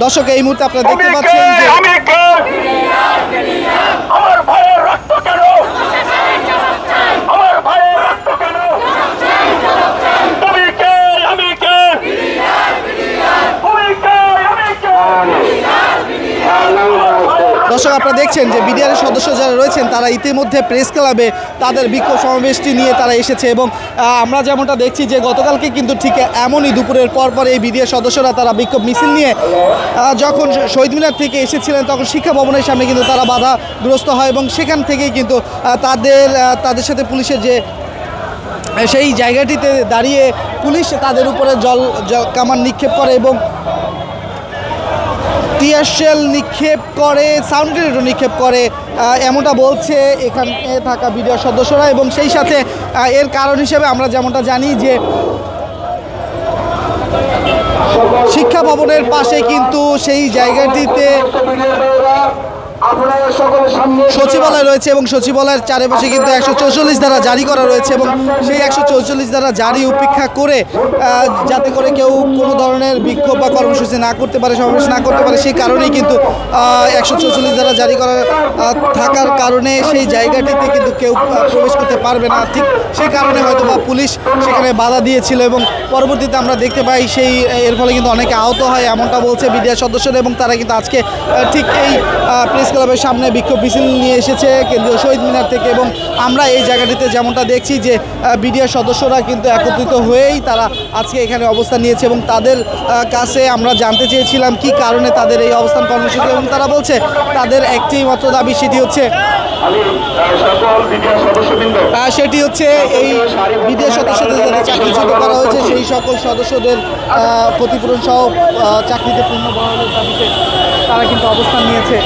দর্শক এই মুহূর্তে আপনারা দেখতে পাচ্ছেন যে আমার ভাইয়ের রক্ত কেন, আমার ভাইয়ের রক্ত কেন, তুমি কে আমি কে, তুমি কে আমি কে। দর্শক আপনারা দেখছেন যে বিডিআরের সদস্য যারা রয়েছেন তারা ইতিমধ্যে প্রেস ক্লাবে তাদের বিক্ষোভ সমাবেশটি নিয়ে তারা এসেছে এবং আমরা যেমনটা দেখছি যে গতকালকে কিন্তু ঠিক এমনই দুপুরের পর এই বিডিআর সদস্যরা তারা বিক্ষোভ মিছিল নিয়ে যখন শহীদ মিনার থেকে এসেছিলেন তখন শিক্ষা ভবনের সামনে কিন্তু তারা বাধাগ্রস্ত হয় এবং সেখান থেকেই কিন্তু তাদের সাথে পুলিশের যে সেই জায়গাটিতে দাঁড়িয়ে পুলিশ তাদের উপরে জল কামান নিক্ষেপ করে এবং টিয়ার শেল নিক্ষেপ করে, সাউন্ড গ্রেনেডও নিক্ষেপ করে এমনটা বলছে এখানে থাকা বিডিআর সদস্যরা। এবং সেই সাথে এর কারণ হিসেবে আমরা যেমনটা জানি যে শিক্ষা ভবনের পাশে কিন্তু সেই জায়গাটিতে সচিবালয় রয়েছে এবং সচিবালয়ের চারিপাশে কিন্তু 144 ধারা জারি করা রয়েছে এবং সেই 144 ধারা জারি উপেক্ষা করে যাতে করে কেউ কোনো ধরনের বিক্ষোভ বা কর্মসূচি না করতে পারে, সমাবেশ না করতে পারে, সেই কারণেই কিন্তু 144 ধারা জারি করা থাকার কারণে সেই জায়গাটিতে কিন্তু কেউ প্রবেশ করতে পারবে না। ঠিক সেই কারণে হয়তো বা পুলিশ সেখানে বাধা দিয়েছিল এবং পরবর্তীতে আমরা দেখতে পাই এর ফলে কিন্তু অনেকে আহত হয় এমনটা বলছে বিডিআর সদস্যরা এবং তারা কিন্তু আজকে ঠিক এই প্রেস ক্লাবের সামনে বিক্ষোভ মিছিল নিয়ে এসেছে কেন্দ্রীয় শহীদ মিনার থেকে এবং আমরা এই জায়গাটিতে যেমনটা দেখছি যে বিডিআর সদস্যরা কিন্তু একত্রিত হয়েই তারা আজকে এখানে অবস্থান নিয়েছে এবং তাদের কাছে আমরা জানতে চেয়েছিলাম কি কারণে তাদের এই অবস্থান কর্মসূচি এবং তারা বলছে তাদের একটি মাত্র দাবি, সেটি হচ্ছে এই বিডিআর সদস্যদের যাদের চাকরিচ্যুত করা হয়েছে সেই সকল সদস্যদের ক্ষতিপূরণ সহ চাকরিতে পূর্ণ বহালের দাবিতে তারা কিন্তু অবস্থান নিয়েছে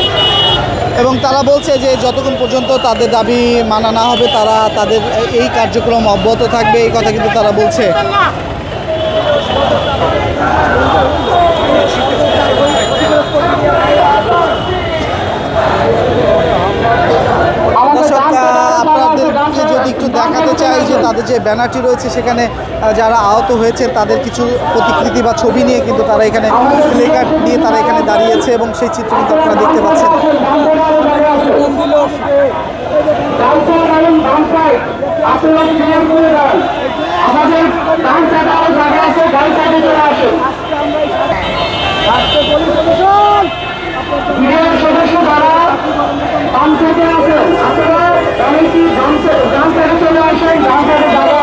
এবং তারা বলছে যে যতক্ষণ পর্যন্ত তাদের দাবি মানা না হবে তারা তাদের এই কার্যক্রম অব্যাহত থাকবে, এই কথা কিন্তু তারা বলছে। আপনাদেরকে যদি একটু দেখাতে চাই যে তাদের যে ব্যানারটি রয়েছে সেখানে যারা আহত হয়েছে তাদের কিছু প্রতিকৃতি বা ছবি নিয়ে কিন্তু তারা এখানে প্লেকার্ড নিয়ে তারা এখানে দাঁড়িয়েছে এবং সেই চিত্র কিন্তু আপনারা দেখতে পাচ্ছেন। সদস্য যারা